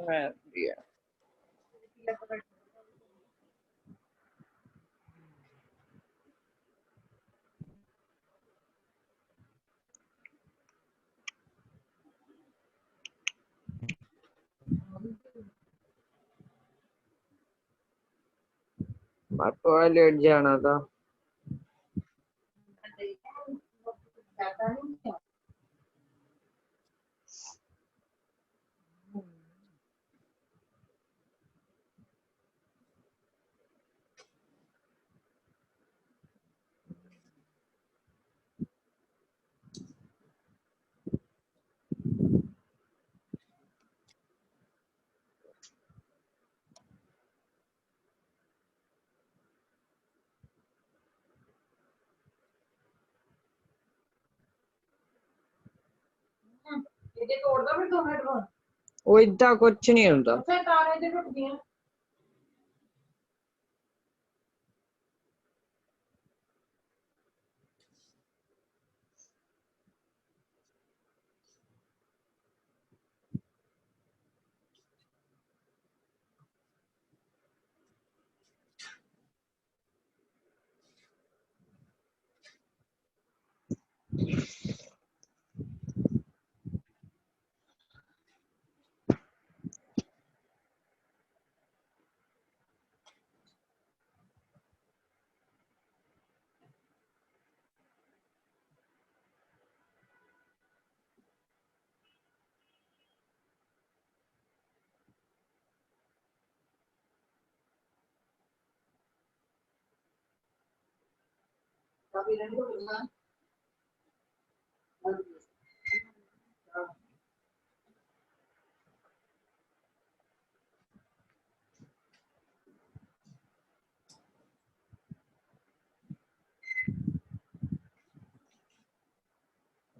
मैं दिया टॉयलेट जाना था। वो इतना कुछ नहीं होता।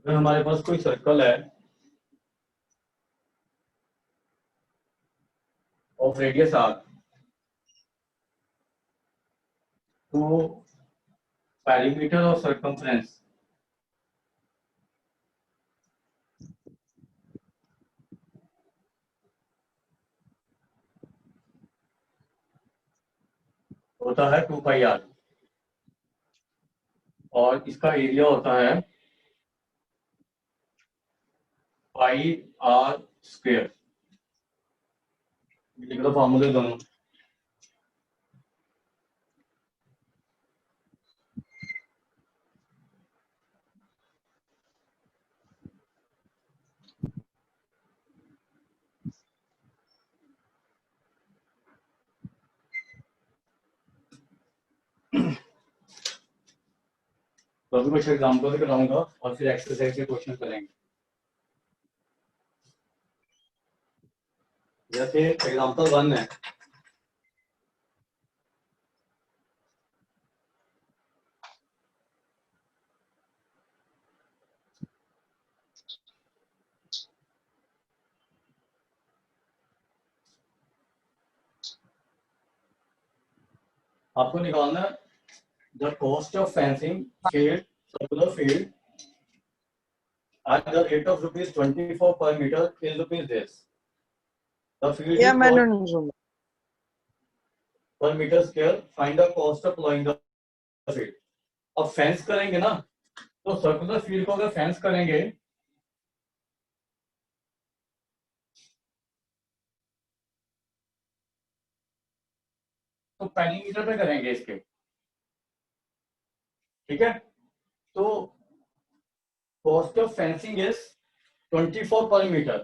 अगर हमारे पास कोई सर्कल है ऑफ रेडियस आर, तो पेरीमीटर और सर्कमफ्रेंस होता है 2 पाई आर और इसका एरिया होता है पाई आर स्क्वायर। लिख दो फॉर्मूले दोनों। तो अभी कुछ एग्जाम्पल कराऊंगा और फिर एक्सरसाइज के क्वेश्चन करेंगे। जैसे एग्जाम्पल 1 है, आपको निकालना the cost of fencing field circular field at the rate of rupees 24 per meter is rupees this. The field या is मैंने called नहीं सुना। per meter square. Find the cost of plowing the field. अब fence करेंगे ना, तो circular field को अगर फेंस करेंगे तो पेरीमीटर पे करेंगे इसके, ठीक है। तो कॉस्ट ऑफ फेंसिंग इज 24 पर मीटर।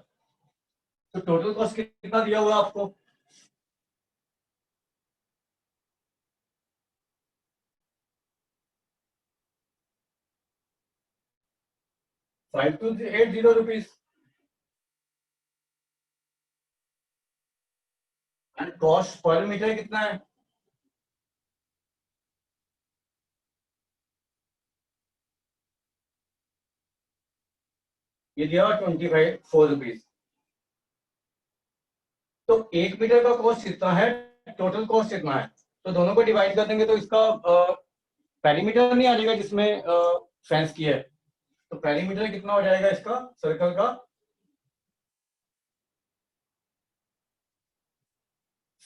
तो टोटल कॉस्ट कितना दिया हुआ आपको? 5280 rupees. And cost per metre कितना है? ये दिया 25 रुपीज। तो 1 मीटर का कॉस्ट कितना है, टोटल कॉस्ट कितना है? तो दोनों को डिवाइड कर देंगे तो इसका पेरीमीटर नहीं आ जाएगा जिसमें फेंस किया है। तो पेरीमीटर कितना हो जाएगा इसका सर्कल का?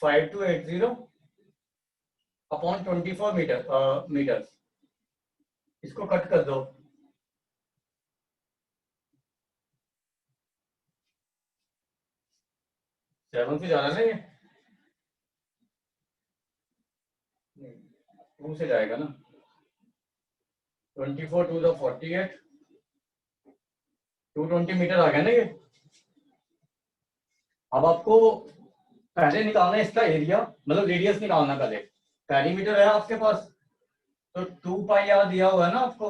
5280 अपॉन 24 मीटर, इसको कट कर दो। 7 से जा रहा है ना ये, 2 से जाएगा ना। 24 टू द 48, 220 मीटर आ गया ना ये। अब आपको पहले निकालना है इसका एरिया, मतलब रेडियस निकालना पहले। पेरीमीटर है आपके पास, तो 2 पाई आर दिया हुआ है ना आपको,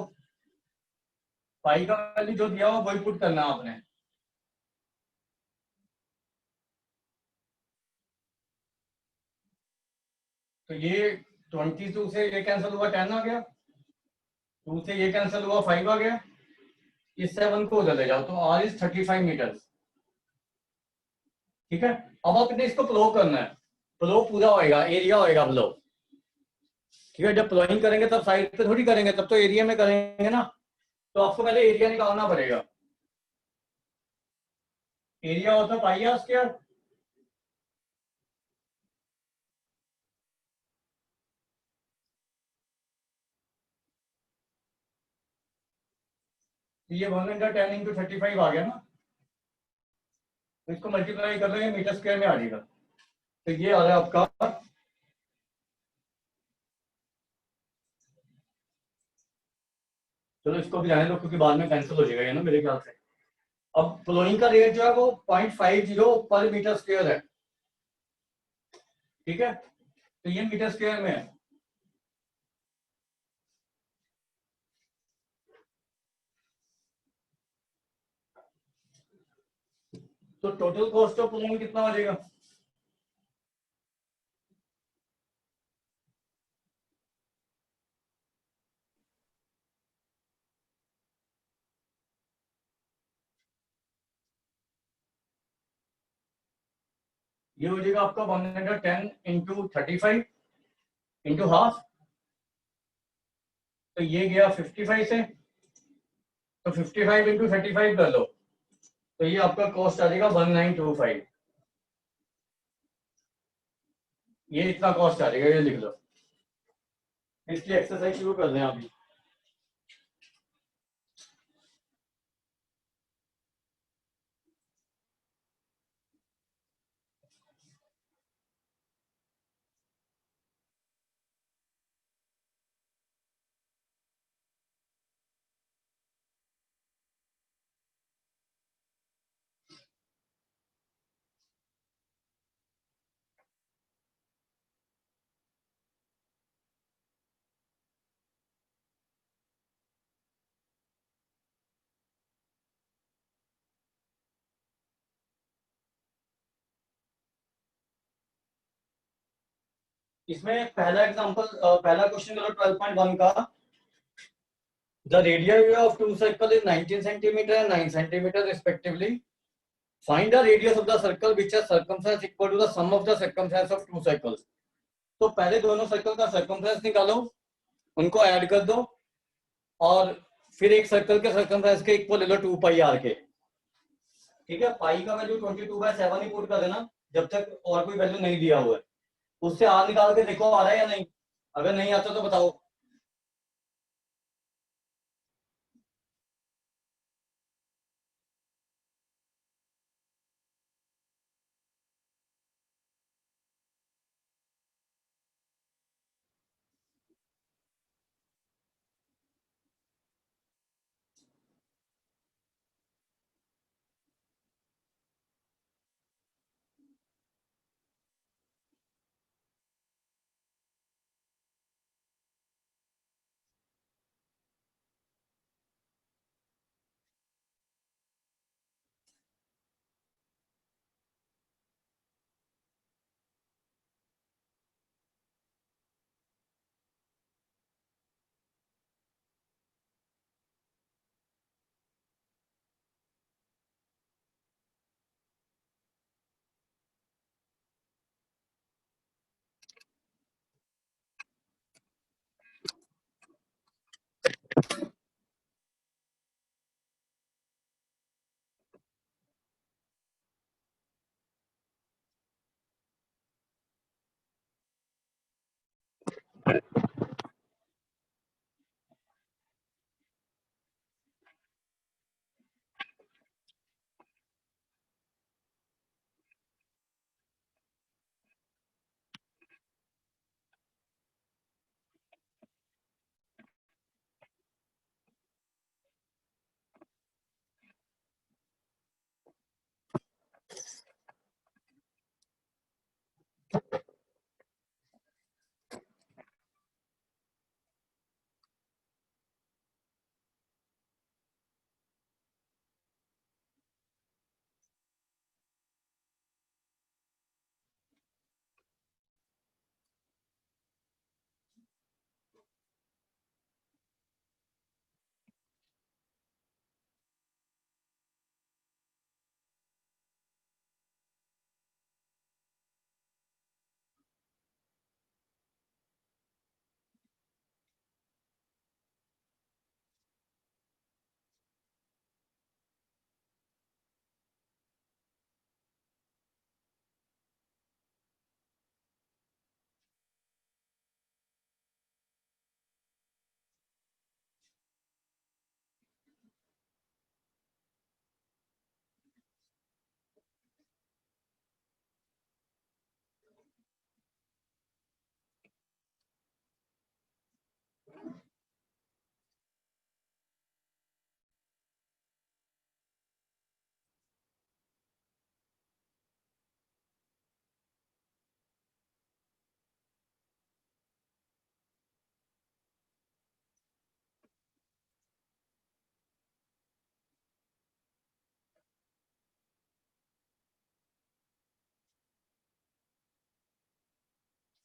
पाई का वैल्यू जो दिया हुआ वही पुट करना है आपने। तो ये 22 से ये कैंसिल हुआ, 10 आ गया, 2 से ये कैंसिल हुआ, 5 आ गया, इस 7 को उधर ले जाओ, तो आर इज 35 मीटर। ठीक है, अब आपने इसको प्लो करना है, प्लो पूरा होएगा, एरिया होएगा प्लो। ठीक है, जब प्लोइंग करेंगे तब साइड पे थोड़ी करेंगे, तब तो एरिया में करेंगे ना, तो आपको पहले एरिया निकालना पड़ेगा। एरिया होता है पाई आर स्क्वायर, ये 110 इंटू 35 आ गया ना, तो इसको मल्टीप्लाई कर लेंगे, मीटर स्क्वायर में आ जाएगा, तो ये आ रहा है आपका। चलो इसको भी रहने दो, क्योंकि बाद में कैंसिल हो जाएगा ये ना मेरे ख्याल से। अब फ्लोइंग का रेट जो है वो 0.50 पर मीटर स्क्वायर है। ठीक है, तो ये मीटर स्क्वायर में है। तो टोटल कॉस्ट ऑफ फ्लोइंग कितना हो जाएगा? ये हो जाएगा आपका 110 इंटू 35 इंटू हाफ, तो ये गया 55 से, तो 55 इंटू 35 कर लो, तो ये आपका कॉस्ट आ जाएगा 1925। ये इतना कॉस्ट आ जाएगा, ये लिख लो। इसलिए एक्सरसाइज शुरू कर दें अभी। इसमें पहला एग्जांपल, पहला क्वेश्चन करो 12.1 का। The radius of two circle is 19 centimetres and 9 centimetres respectively. Find the radius of the circle which has circumference equal to the sum of the circumference of two circles. तो पहले दोनों circle का circumference निकालो, उनको add कर दो, और फिर एक सर्कल के सर्कमफरेंस के इक्वल ले लो 2 पाई आर के। ठीक है, पाई का वैल्यू 22/7 ही पुट कर देना, जब तक और कोई वैल्यू नहीं दिया हुआ है। उससे आर निकाल के देखो आ रहा है या नहीं, अगर नहीं आता तो बताओ।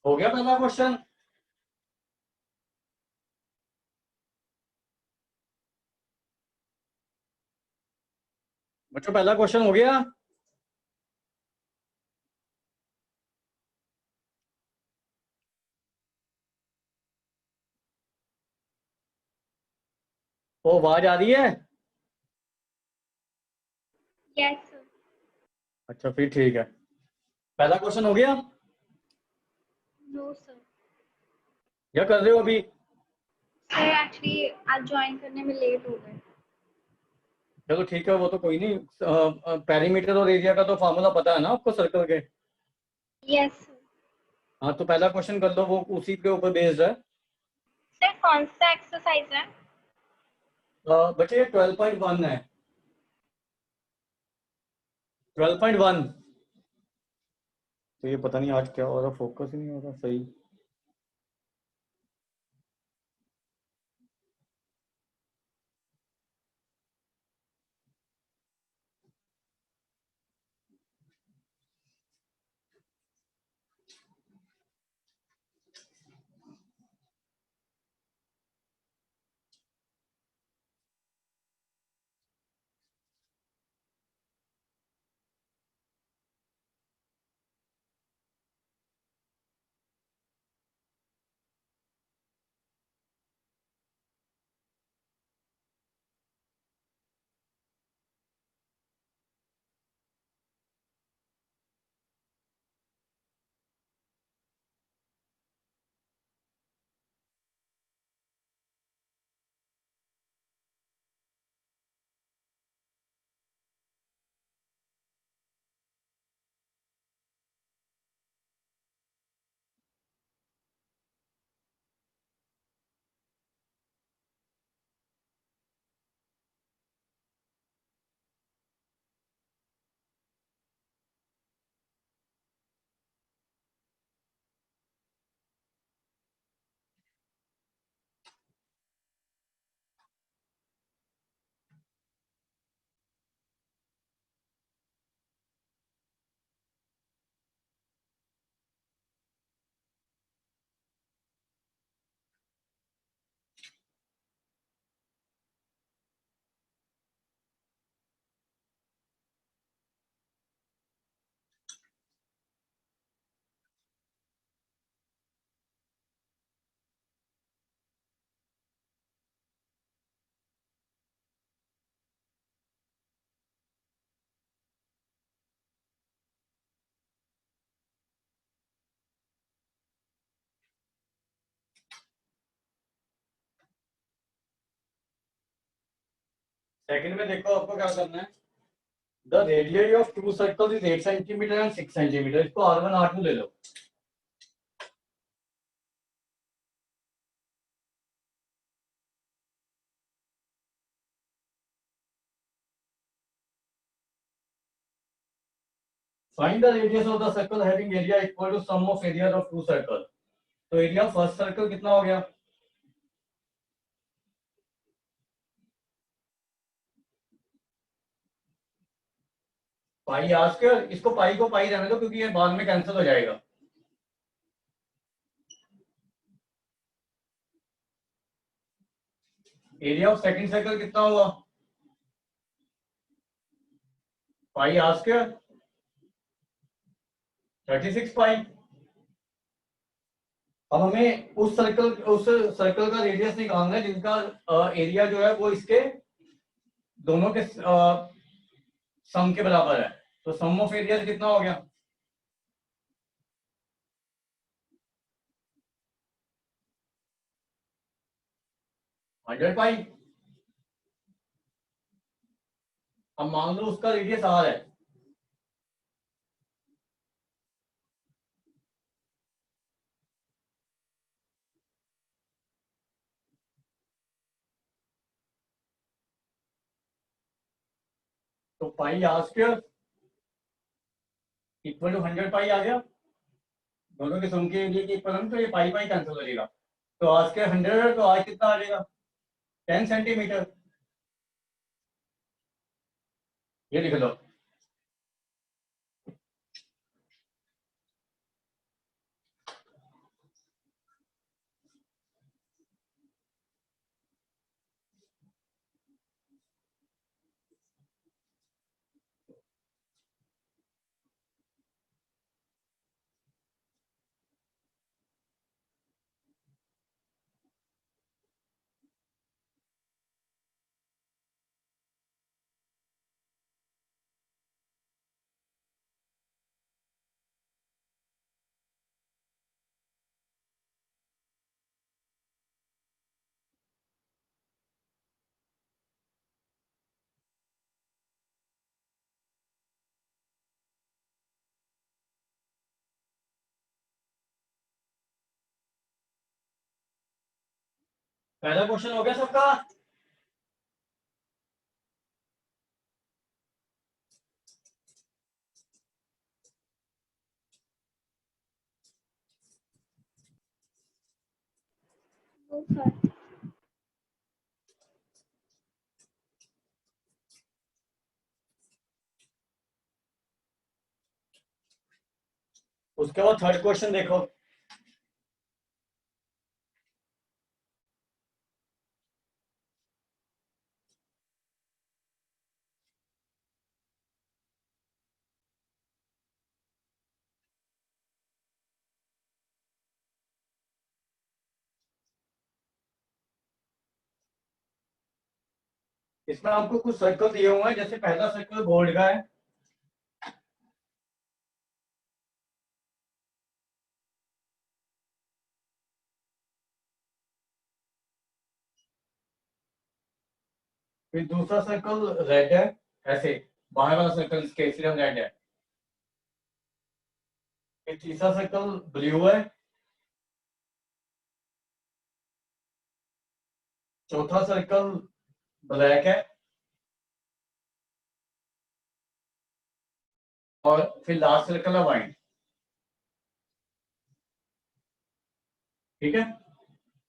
हो गया पहला क्वेश्चन? बच्चों पहला क्वेश्चन हो गया? वो आवाज आ रही है? Yes, sir. अच्छा फिर ठीक है। पहला क्वेश्चन हो गया No, sir. या कर रहे हो अभी? Sir, actually, आज ज्वाइन करने में लेट हो गए। चलो ठीक है, वो तो कोई नहीं। पेरीमीटर और एरिया का तो फार्मूला पता है ना आपको सर्कल के? Yes, sir. हाँ तो पहला क्वेश्चन कर लो, वो उसी के ऊपर बेस्ड है। सर कौन सा एक्सरसाइज है? बच्चे ये 12.1 है। 12.1। तो ये पता नहीं आज क्या हो रहा, फोकस ही नहीं हो रहा सही। सेकंड में देखो आपको क्या करना है। The radius of two circle is 8 centimetre and 6 centimetre. इसको R1 R2 ले लो। Find the radius of the circle having area equal to sum of area of two circle. तो एरिया फर्स्ट सर्कल कितना हो गया? Pi r square. इसको pi को पाई रहने दो क्योंकि ये बाद में कैंसिल हो जाएगा। एरिया ऑफ सेकंड सर्कल कितना हुआ? पाई आर स्क्वायर 36 पाई। अब हमें उस सर्कल का रेडियस निकालना है जिनका एरिया जो है वो इसके दोनों के सम के बराबर है। तो सम ऑफ एरिया कितना हो गया? Hundred pi. अब मान लो उसका रेडियस आर है। तो पाई आर स्क्वायर इक्वल टू 100 पाई आ गया। दोनों के सम के एरिया के इक्वल, तो ये पाई पाई कैंसिल हो जाएगा। तो आर स्क्वायर 100 है, तो आर कितना आ जाएगा? 10 सेंटीमीटर। ये लिख लो। पहला क्वेश्चन हो गया सबका? वो सर उसके बाद थर्ड क्वेश्चन देखो। इसमें आपको कुछ सर्कल दिए हुए हैं, जैसे पहला सर्कल गोल्ड का है। फिर दूसरा सर्कल रेड है, ऐसे बाहर वाला सर्कल केसरी रंग रेड है। फिर तीसरा सर्कल ब्लू है। चौथा सर्कल ब्लैक है। और फिर लास्ट सर्कल है व्हाइट। ठीक है,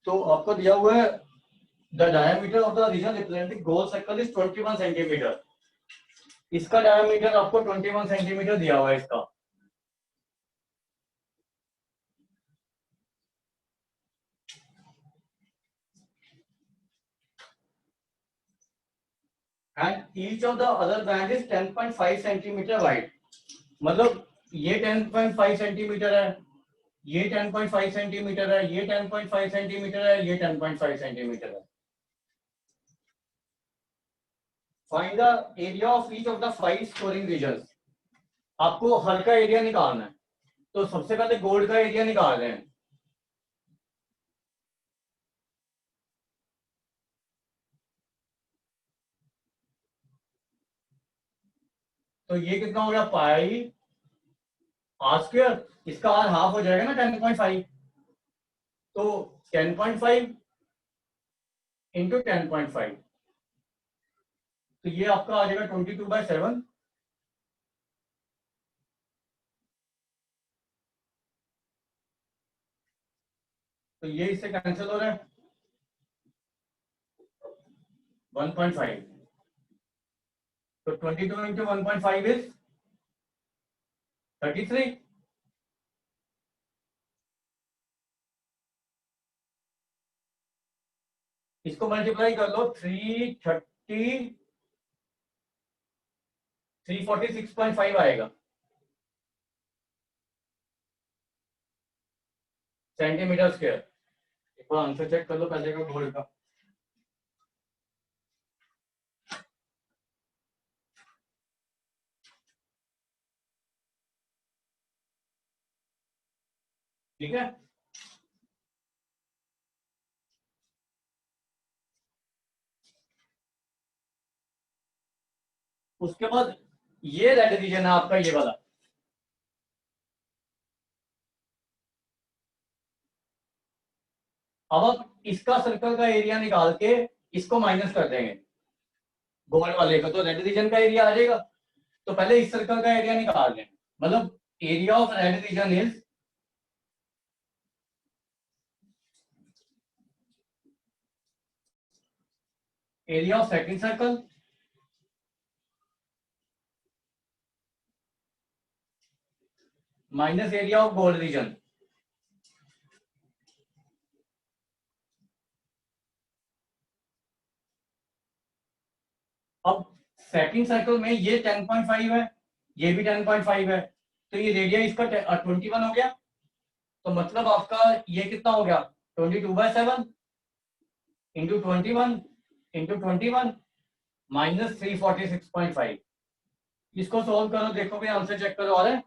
तो आपको दिया हुआ है the diameter of the region representing gold circle is 21 centimetres. इसका डायमीटर आपको 21 सेंटीमीटर दिया हुआ है इसका। And each of the other band is 10.5 centimetres wide. मतलब ये 10.5 सेंटीमीटर है, ये 10.5 सेंटीमीटर है, ये 10.5 सेंटीमीटर है, ये 10.5 सेंटीमीटर है। Find the area of each of the 5 scoring regions. आपको हर का एरिया निकालना है, तो सबसे पहले गोल्ड का एरिया निकाल रहे हैं। तो ये कितना हो गया, पाई आर स्क्वायर। इसका आर हाफ हो जाएगा ना 10.5, तो 10.5 इंटू 10.5, तो ये आपका आ जाएगा 22/7। तो ये इससे कैंसिल हो रहा है 1.5, तो 22 इंटू 1.5 इज 33। इसको मल्टीप्लाई कर लो, 346.5 आएगा सेंटीमीटर स्क्वायर। एक बार आंसर चेक कर लो पहले का गोल्ड का। ठीक है, उसके बाद ये रेड रीजन है आपका, ये वाला। अब आप इसका सर्कल का एरिया निकाल के इसको माइनस कर देंगे गोल्ड वाले का, तो रेड रीजन का एरिया आ जाएगा। तो पहले इस सर्कल का एरिया निकाल दें, मतलब area of red region is area of second circle minus area of gold reason. अब सेकंड सर्कल में ये 10.5 है, ये भी 10.5 है, तो ये रेडिया इसका 21 हो गया। तो मतलब आपका ये कितना हो गया, 22/7 इंटू 21 इंटू 21 माइनस 346.5। इसको सोल्व करो, देखो भी आंसर चेक करो आ रहा है।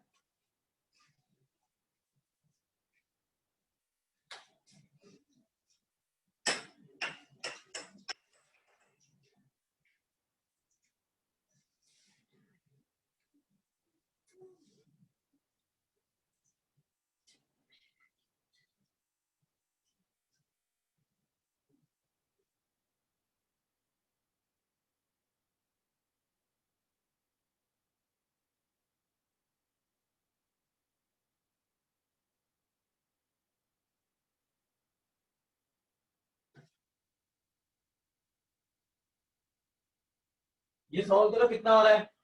ये सॉल्व करो कितना आ रहा है।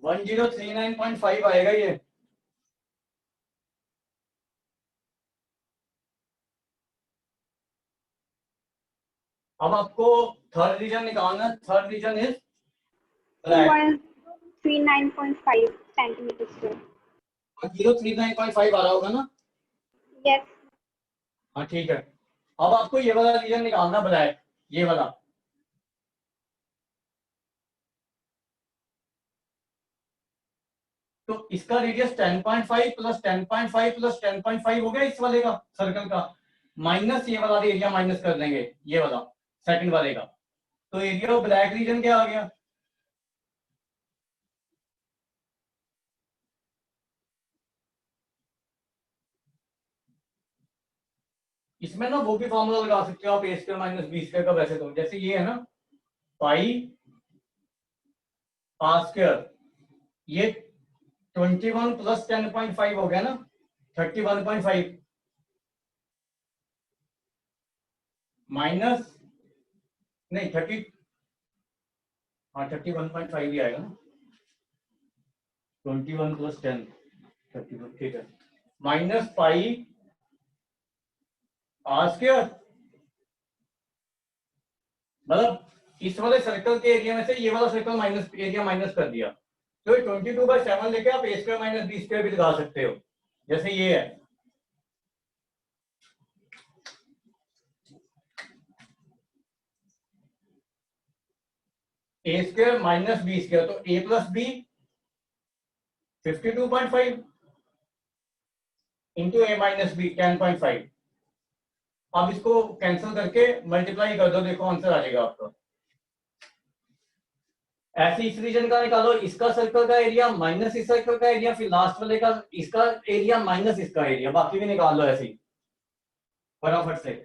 वन 1039.5 आएगा ये। अब आपको थर्ड रीजन निकालना है। Third region is black. 139.5 centimeter square. 1039.5 आ रहा होगा ना। Yes. हाँ ठीक है। अब आपको ये वाला रीजन निकालना ब्लैक, ये वाला। तो इसका रेडियस 10.5 प्लस 10.5 प्लस 10.5 हो गया इस वाले का सर्कल का, माइनस ये वाला एरिया माइनस कर देंगे ये वाला सेकंड वाले का। तो एरिया ऑफ ब्लैक रीजन क्या आ गया? इसमें ना वो भी फॉर्मूला लगा सकते हो आप, ए स्क्वायर माइनस बी स्क्वायर का। वैसे तो जैसे ये है ना पाई आर स्क्वायर, ये 21 प्लस 10.5 हो गया ना 31.5 माइनस नहीं 30, हाँ 31.5 ही आएगा ना। 21 प्लस 10 31, ठीक है। माइनस पाई आर स्क्वायर, मतलब इस वाले सर्कल के एरिया में से ये वाला सर्कल माइनस एरिया माइनस कर दिया। तो 22/7 लेके आप ए स्क्वायर माइनस बी स्क्वायर भी लगा सकते हो, जैसे ये है। ए स्क्वायर माइनस बी स्क्वायर, तो ए प्लस बी 52.5 इंटू ए माइनस बी 10.5। अब इसको कैंसिल करके मल्टीप्लाई कर दो, देखो आंसर आ जाएगा आपका। ऐसे इस रीजन का निकालो, इसका सर्कल का एरिया माइनस इस सर्कल का एरिया, फिर लास्ट वाले का इसका एरिया माइनस इसका एरिया, बाकी भी निकाल लो ऐसे ही फटाफट से।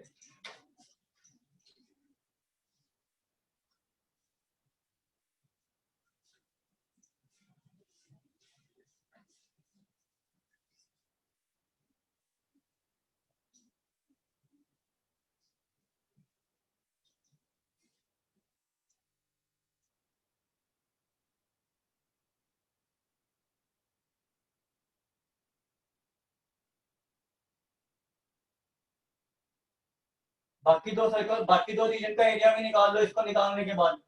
बाकी दो सर्कल, बाकी दो रीजन का एरिया भी निकाल लो इसको निकालने के बाद।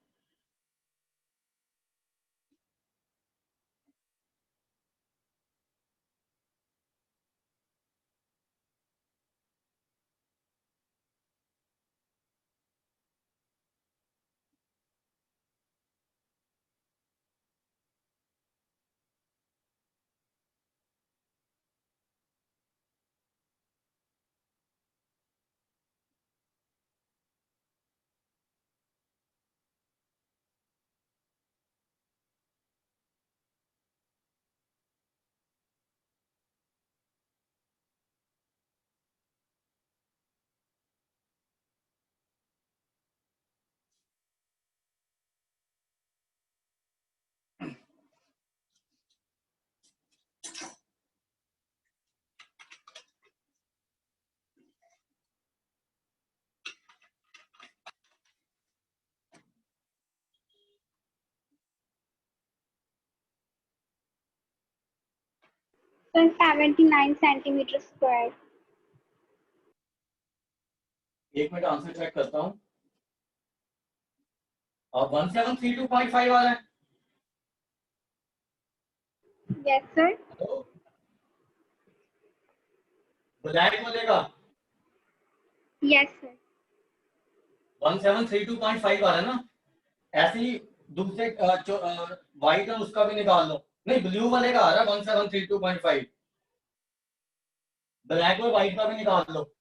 So 79 centimeter square. एक मिनट आंसर चेक करता हूँ। और 1732.5 आ रहा है। Yes, sir. तो ब्लैक वाले का यस सर। 1732.5 आ रहा है ना, ऐसे ही दूसरे व्हाइट है उसका भी निकाल लो। नहीं, ब्लू वाले का आ रहा है 1732.5, ब्लैक और व्हाइट का भी निकाल लो।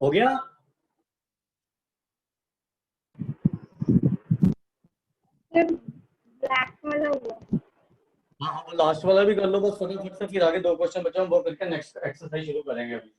हो गया। सर ब्लैक वाला हुआ। हाँ हाँ, लास्ट वाला भी कर लो बस फटाफट से, फिर आगे 2 क्वेश्चन बचे हैं, वो करके नेक्स्ट एक्सरसाइज शुरू करेंगे अभी।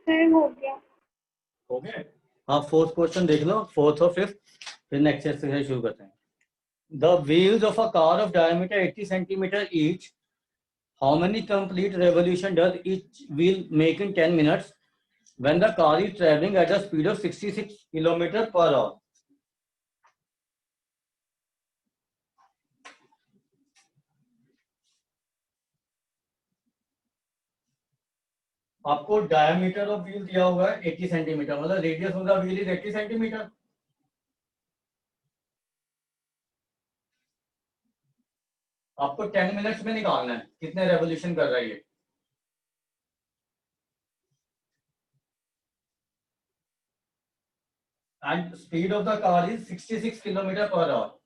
सर हो गया। हो गया। हाँ, फोर्थ क्वेश्चन देख लो, फोर्थ और फिफ्थ, फिर नेक्स्ट एक्सरसाइज शुरू करते हैं। The wheels of a car of diameter 80 centimetre each, how many complete revolution does each wheel make in 10 minutes when the car is traveling at a speed of 66 kilometers per hour? आपको diameter of wheel दिया हुआ है 80 centimetre, मतलब radius of the wheel is 80 centimetre. आपको 10 minutes में निकालना है कितने रेवोल्यूशन कर रहा है ये। And speed of the car is 66 kilometre per hour.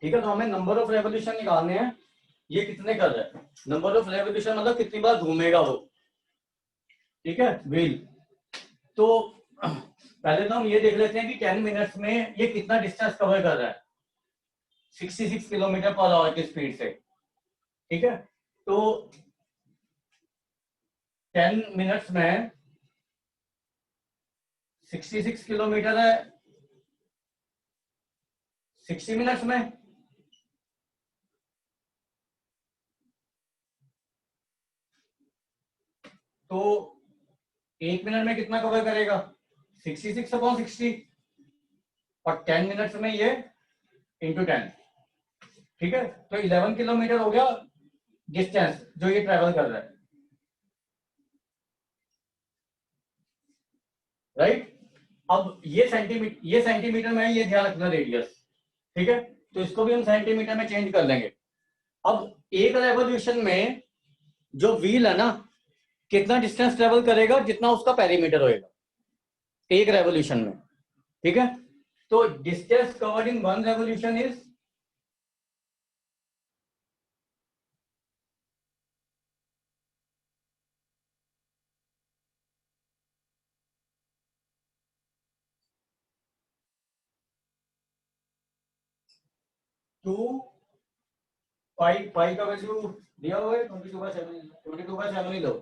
ठीक है, तो हमें नंबर ऑफ रेवोल्यूशन निकालने हैं, ये कितने कर रहा है। नंबर ऑफ रेवोल्यूशन मतलब कितनी बार घूमेगा वो, ठीक है, व्हील। तो पहले तो हम ये देख लेते हैं कि 10 मिनट्स में ये कितना डिस्टेंस कवर कर रहा है 66 किलोमीटर पर आवर की स्पीड से। ठीक है, तो 10 मिनट्स में 66 किलोमीटर है 60 मिनट्स में। तो 1 मिनट में कितना कवर करेगा 66/60, और 10 मिनट्स में ये इंटू 10। ठीक है, तो 11 किलोमीटर हो गया डिस्टेंस जो ये ट्रेवल कर रहा है, राइट। अब ये सेंटीमीटर में है, ये ध्यान रखना रेडियस। ठीक है, तो इसको भी हम सेंटीमीटर में चेंज कर लेंगे। अब एक रेवोल्यूशन में जो व्हील है ना, कितना डिस्टेंस ट्रेवल करेगा जितना उसका पेरीमीटर होएगा एक रेवोल्यूशन में। ठीक है, तो distance covered in one revolution is 2 पाई का वैल्यू दिया हुआ है 22/7 ही लो,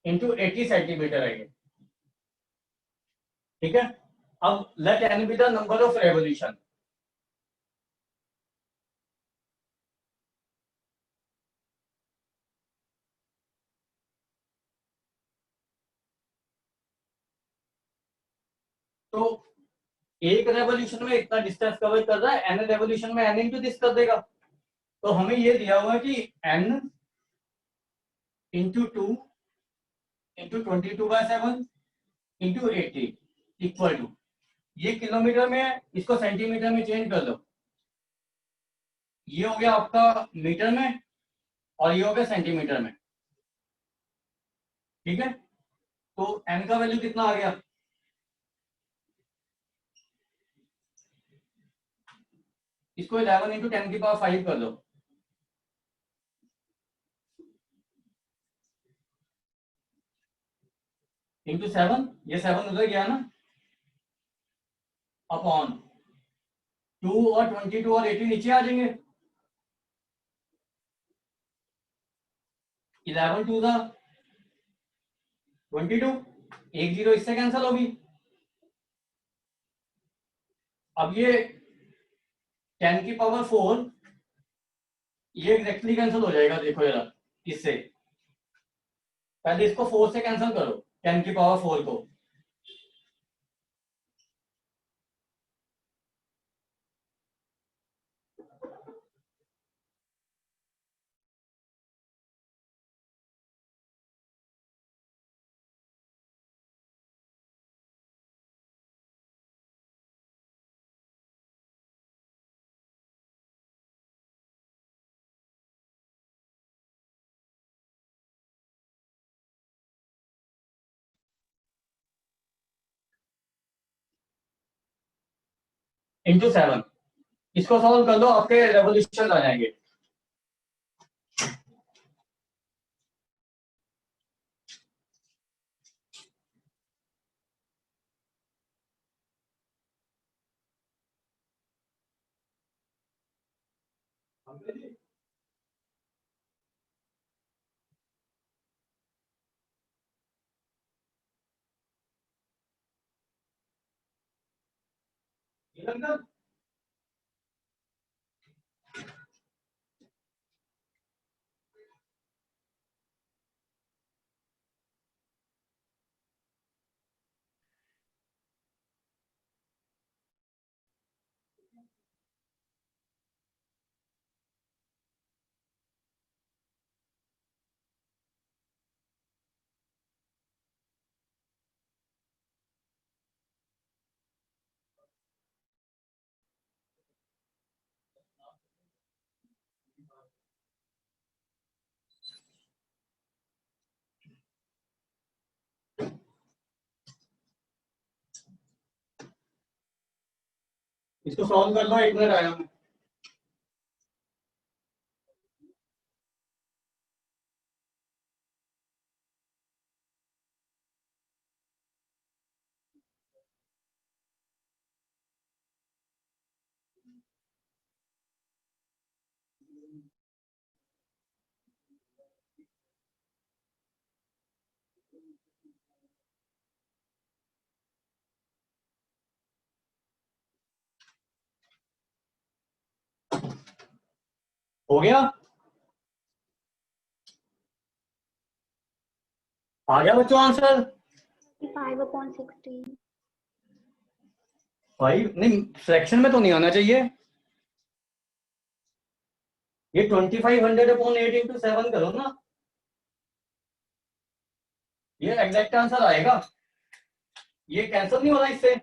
इंटू 80 सेंटीमीटर है ये। ठीक है, अब let n be the number of revolution. तो एक रेवोल्यूशन में इतना डिस्टेंस कवर कर रहा है, n रेवोल्यूशन में n इंटू दिस कर देगा। तो हमें ये दिया हुआ है कि n into 2 into 22/7 into 80 equal to, ये किलोमीटर में है, इसको सेंटीमीटर में चेंज कर लो। ये हो गया आपका मीटर में और ये हो गया सेंटीमीटर में। ठीक है, तो n का वैल्यू कितना आ गया, इसको 11 इंटू 10⁵ कर लो। इंटू 7, ये 7 उधर गया ना, अपॉन 2 और 22 और 80 नीचे आ जाएंगे। 11 2 था 22, एक जीरो इससे कैंसिल होगी। अब ये 10⁴ ये एग्जैक्टली कैंसिल हो जाएगा, देखो जरा इससे। पहले इसको 4 से कैंसिल करो 10⁴ को। इंटू 7, इसको सॉल्व कर लो, आपके रेवोल्यूशन आ जाएंगे। इसको सॉल्व कर लो, 1 मिनट आया मैं। हो गया? आ गया बच्चों आंसर? 5/16। 5 नहीं, फ्रैक्शन में तो नहीं आना चाहिए। ये 2500/8 इंटू 7 करो ना, ये एग्जैक्ट आंसर आएगा। ये कैंसिल नहीं होना इससे।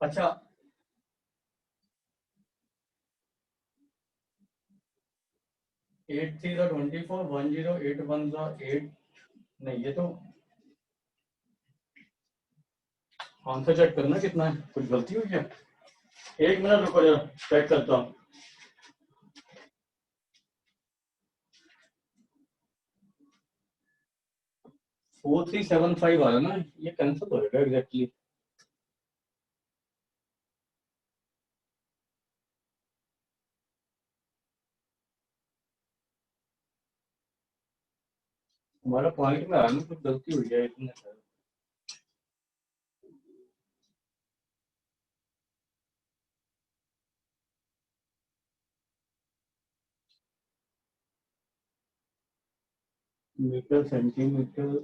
अच्छा, 8 3 24, 108 1 8। नहीं, ये तो आंसर चेक करना कितना है, कुछ गलती हुई है। 1 मिनट रुको जरा, चेक करता हूँ। 4375 आ रहा ना, ये कैंसिल होएगा एग्जैक्टली। हमारा पॉइंट में आ रहा ना, कुछ गलती हुई है इसमें। मीटर सेंटीमीटर,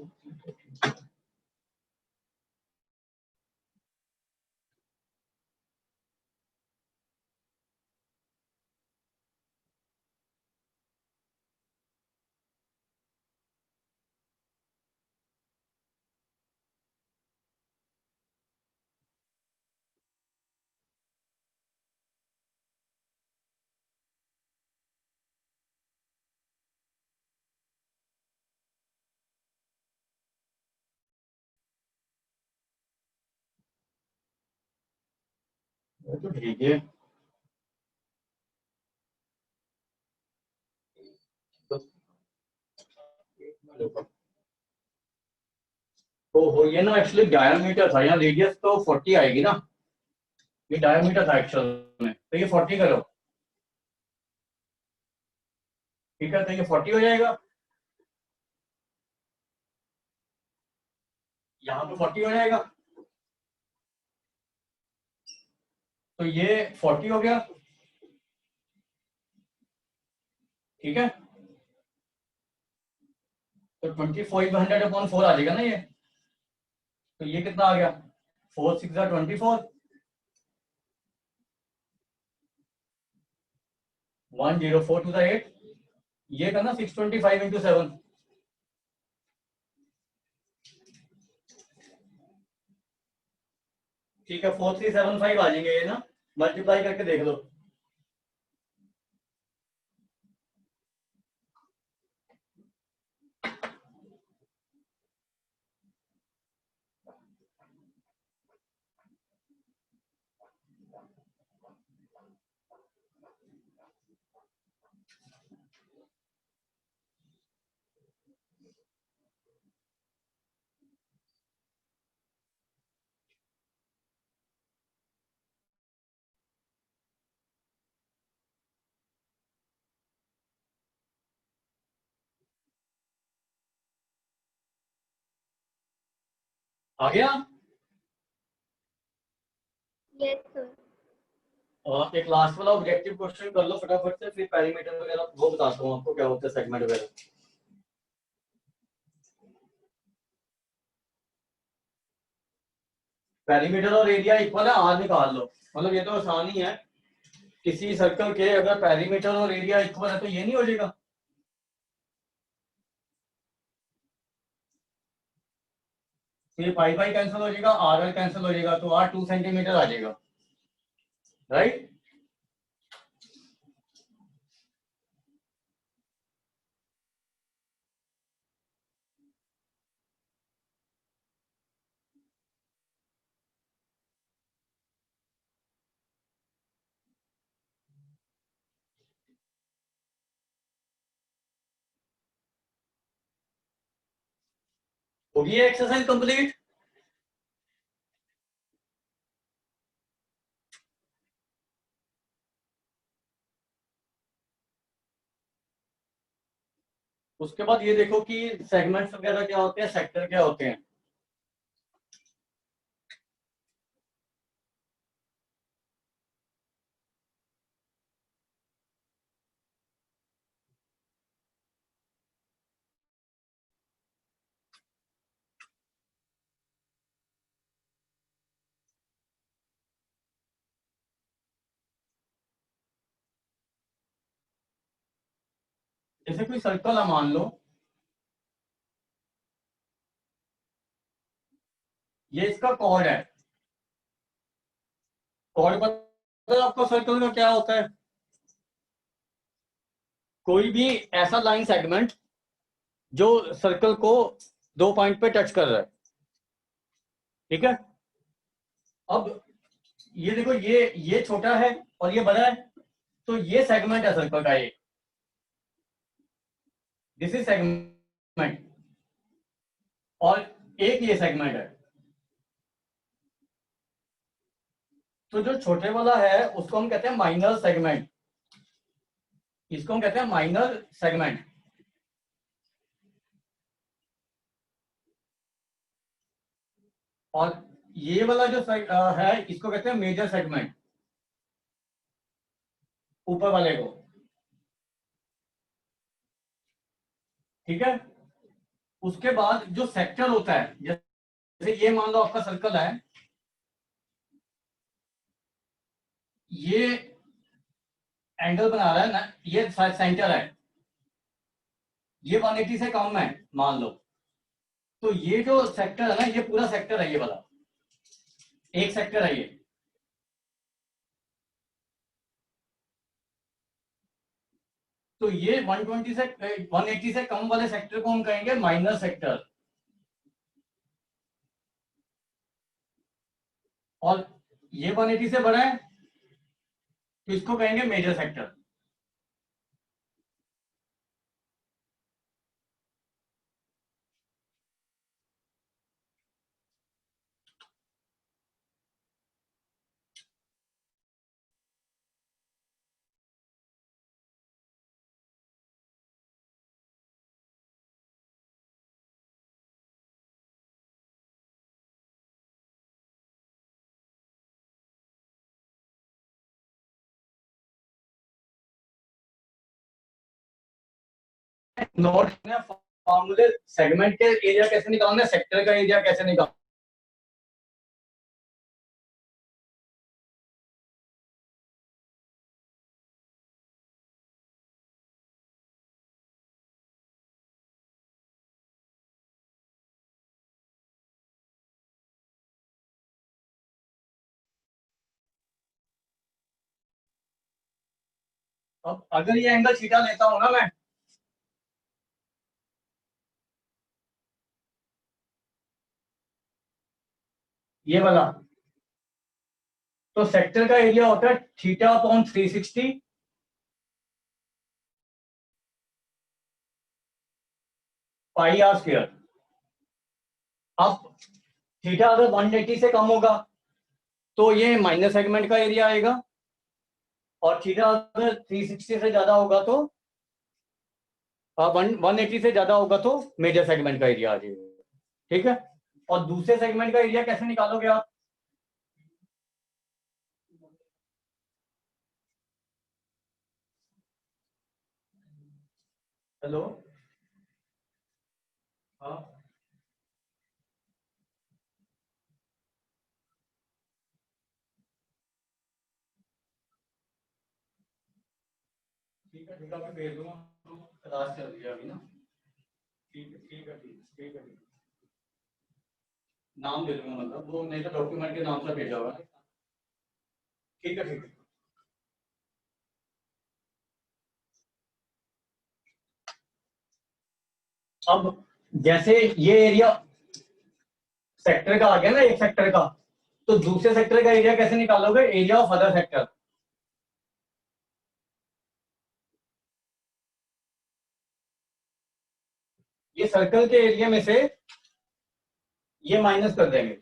तो ठीक है। तो ये ना एक्चुअली डायमीटर था, यहाँ रेडियस तो 40 आएगी ना, ये डायमीटर था एक्चुअल में, तो ये 40 करो। ठीक है, तो ये 40 हो जाएगा, यहाँ पे 40 हो जाएगा, तो ये 40 हो गया। ठीक है, तो 2500/4 आ जाएगा ना ये। तो ये कितना आ गया? 4 6 24, 104 2 8। ये करना 625 इंटू 7। ठीक है, 4375 आ जाएंगे ये ना, मल्टीप्लाई करके देख लो। आ गया? Yes, sir. एक लास्ट वाला ऑब्जेक्टिव क्वेश्चन कर लो फटाफट से, फिर पैरामीटर वगैरह वो बताता हूँ आपको क्या होता है सेगमेंट वगैरह। पैरामीटर और एरिया इक्वल है, आज निकाल लो। मतलब ये तो आसान ही है, किसी सर्कल के अगर पैरामीटर और एरिया इक्वल है तो ये नहीं हो जाएगा। ये पाई पाई कैंसिल हो जाएगा, आर एल कैंसिल हो जाएगा, तो आर 2 सेंटीमीटर आ जाएगा, राइट? होगी ये एक्सरसाइज कंप्लीट? उसके बाद ये देखो कि सेगमेंट्स वगैरह क्या होते हैं, सेक्टर क्या होते हैं। जैसे कोई सर्कल है, मान लो ये इसका कॉर्ड है। कॉर्ड पता है आपको सर्कल का क्या होता है? कोई भी ऐसा लाइन सेगमेंट जो सर्कल को 2 पॉइंट पे टच कर रहा है, ठीक है? अब ये देखो, ये छोटा है और ये बड़ा है, तो ये सेगमेंट है सर्कल का, ये दिस इज सेगमेंट, और एक ये सेगमेंट है। तो जो छोटे वाला है उसको हम कहते हैं माइनर सेगमेंट, इसको हम कहते हैं माइनर सेगमेंट। और ये वाला जो है इसको कहते हैं मेजर सेगमेंट, ऊपर वाले को, ठीक है? उसके बाद जो सेक्टर होता है, जैसे ये मान लो आपका सर्कल है, ये एंगल बना रहा है ना, ये सेंटर है, ये 180 से कम है मान लो, तो ये जो सेक्टर है ना, ये पूरा सेक्टर है, ये वाला एक सेक्टर है ये। तो ये 120 से 180 से कम वाले सेक्टर को हम कहेंगे माइनर सेक्टर, और ये 180 से बड़ा है तो इसको कहेंगे मेजर सेक्टर। नोट फॉर्मूले, सेगमेंट के एरिया कैसे निकालना है, सेक्टर का एरिया कैसे निकालना। अब अगर ये एंगल थीटा लेता हूं ना मैं, ये वाला, तो सेक्टर का एरिया होता है theta upon 360 pi r square. अब थीटा अगर 180 से कम होगा तो ये माइनर सेगमेंट का एरिया आएगा, और थीटा अगर 360 से ज्यादा होगा तो 180 से ज्यादा होगा तो मेजर सेगमेंट का एरिया आ जाएगा, ठीक है? और दूसरे सेगमेंट का एरिया कैसे निकालोगे आप? हेलो, हाँ ठीक है ठीक है, मैं भेज दूंगा, क्लास चल रही है अभी ना। ठीक है ठीक है ठीक है। नाम दे दूंगा, मतलब वो नहीं तो डॉक्यूमेंट के नाम से भेजा होगा। ठीक है ठीक है। अब जैसे ये एरिया सेक्टर का आ गया ना, एक सेक्टर का, तो दूसरे सेक्टर का एरिया कैसे निकालोगे? Area of other sector. ये सर्कल के एरिया में से ये माइनस कर देंगे।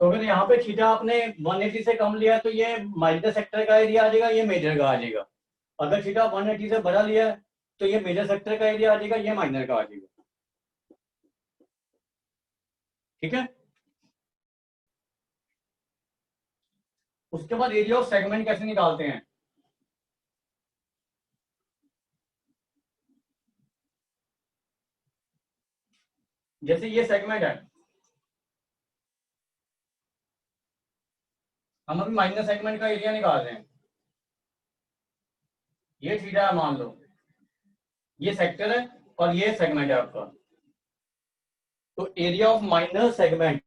तो अगर यहाँ पे थीटा आपने 180 से कम लिया तो ये माइनर सेक्टर का एरिया आ जाएगा, ये मेजर का आ जाएगा। अगर थीटा 180 से बड़ा लिया है तो ये मेजर सेक्टर का एरिया आ जाएगा, ये माइनर का आ जाएगा। ठीक है। उसके बाद एरिया ऑफ सेगमेंट कैसे निकालते हैं? जैसे ये सेगमेंट है, हम अभी माइनर सेगमेंट का एरिया निकाल रहे हैं। ये थीटा है मान लो, ये सेक्टर है और ये सेगमेंट है आपका। तो एरिया ऑफ माइनर सेगमेंट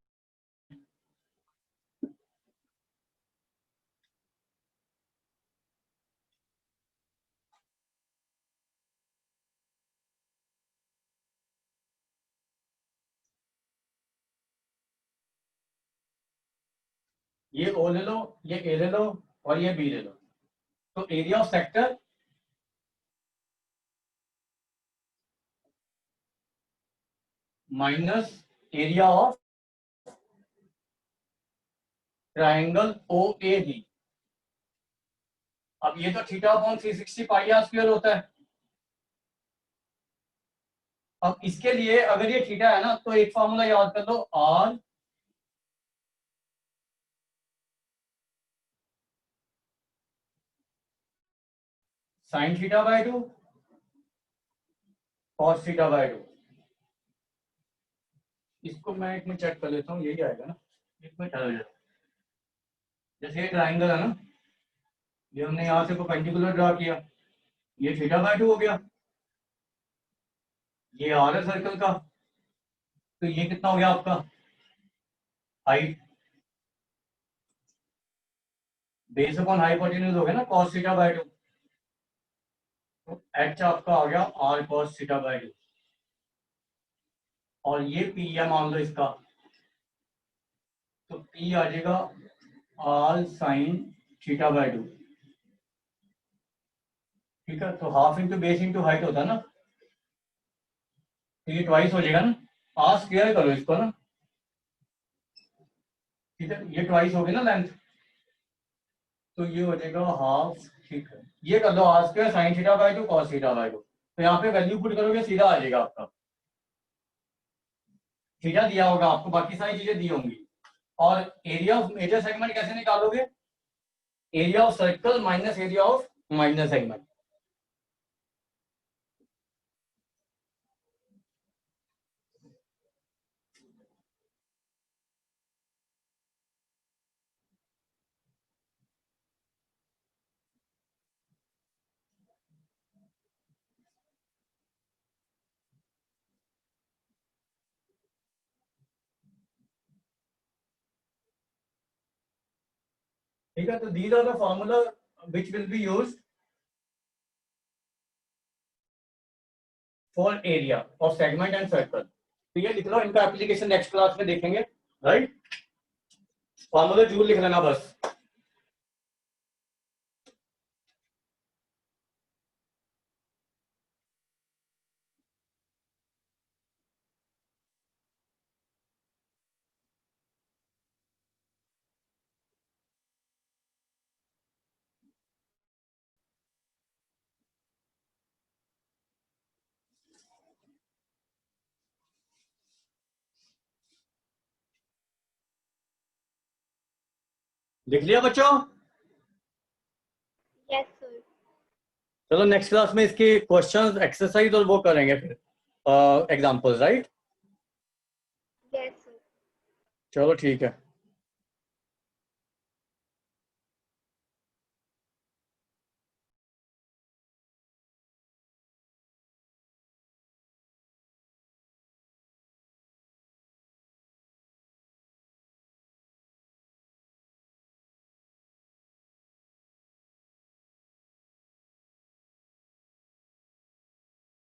ये ओ ले लो, ये ए ले लो और ये बी ले लो। तो area of sector minus area of triangle O A B. अब ये तो theta upon 360 pi r square होता है। अब इसके लिए अगर ये थीटा है ना तो एक फॉर्मूला याद कर लो, r sine theta by 2 cos theta by 2। इसको मैं एक में चेक कर लेता हूँ, यही आएगा ना, एक में ठहर जाए। जैसे ये ट्राइंगल है ना, ये हमने यहां से परपेंडिकुलर ड्रा किया, ये थीटा बाय 2 हो गया, ये आर है सर्कल का, तो ये कितना हो गया आपका हाइट, बेस अपॉन हाइपोटेन्यूज हो गया ना cos थीटा बाय 2। तो एच आपका आ गया आर cos थीटा बाय 2, और ये पी है मान लो इसका, तो पी आ जाएगा आर साइन थीटा बाय 2। ठीक है, तो half into base into height होता है ना, तो ये ट्वाइस हो जाएगा ना, आर स्क्वायर करो इसको ना। ठीक है, ये ट्वाइस हो गई ना लेंथ, तो ये हो जाएगा हाफ। ठीक है, ये कर दो r square sine theta by 2 cos theta by 2, तो यहाँ पे वैल्यू पुट करोगे सीधा आ जाएगा आपका। थीटा दिया होगा आपको, बाकी सारी चीजें दी होंगी। और एरिया ऑफ मेजर सेगमेंट कैसे निकालोगे? Area of circle minus area of minor segment. ठीक है, तो these are the formula which will be used for area of segment and circle। तो ये लिख लो, इनका एप्लीकेशन नेक्स्ट क्लास में देखेंगे, राइट। फॉर्मूला जरूर लिख लेना बस। लिख लिया बच्चों? Yes sir. चलो नेक्स्ट क्लास में इसकी क्वेश्चंस, एक्सरसाइज और वो करेंगे फिर एग्जांपल्स, राइट? Yes sir. चलो ठीक है।